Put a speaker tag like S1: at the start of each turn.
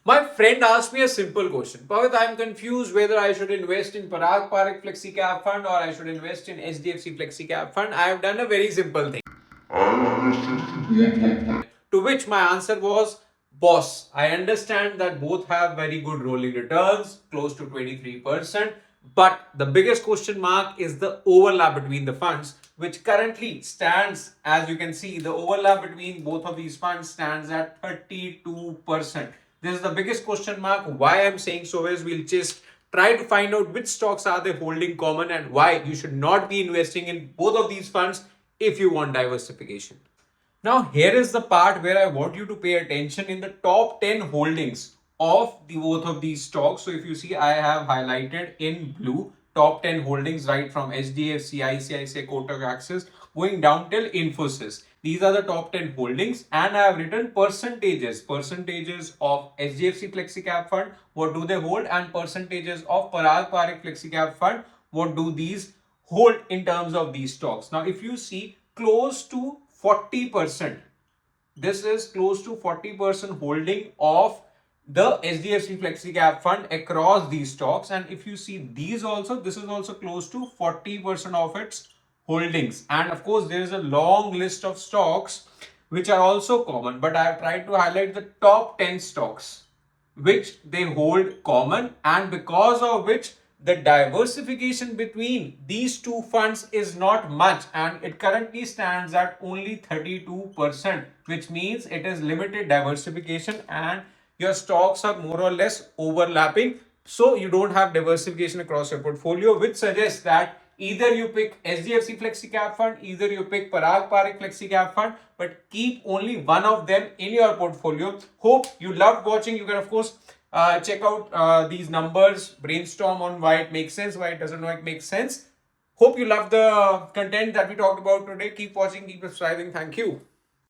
S1: My friend asked me a simple question. Pavit, I'm confused whether I should invest in Parag Flexi Cap Fund or I should invest in HDFC Flexi Cap Fund. I have done a very simple thing. To which my answer was, boss, I understand that both have very good rolling returns, close to 23%. But the biggest question mark is the overlap between the funds, which currently stands, as you can see, the overlap between both of these funds stands at 32%. This is the biggest question mark. Why I'm saying so is we'll just try to find out which stocks are they holding common and why you should not be investing in both of these funds if you want diversification. Now, here is the part where I want you to pay attention in the top 10 holdings of the both of these stocks. So, if you see, I have highlighted in blue top 10 holdings right from HDFC, ICICI, Kotak, Axis going down till Infosys. These are the top 10 holdings, and I have written percentages of HDFC Flexi Cap Fund, what do they hold, and percentages of Parag Flexi Cap Fund, what do these hold in terms of these stocks. Now, if you see, close to 40%. This is close to 40% holding of the HDFC Flexi Cap Fund across these stocks. And if you see these also, this is also close to 40% of its holdings. And of course, there is a long list of stocks which are also common, but I have tried to highlight the top 10 stocks which they hold common, and because of which the diversification between these two funds is not much, and it currently stands at only 32%, which means it is limited diversification and your stocks are more or less overlapping, so you don't have diversification across your portfolio, which suggests that either you pick HDFC Flexi Cap Fund, either you pick Parag Flexi Cap Fund, but keep only one of them in your portfolio. Hope you loved watching. You can of course check out these numbers, brainstorm on why it makes sense, why it doesn't make sense. Hope you love the content that we talked about today. Keep watching, keep subscribing. Thank you.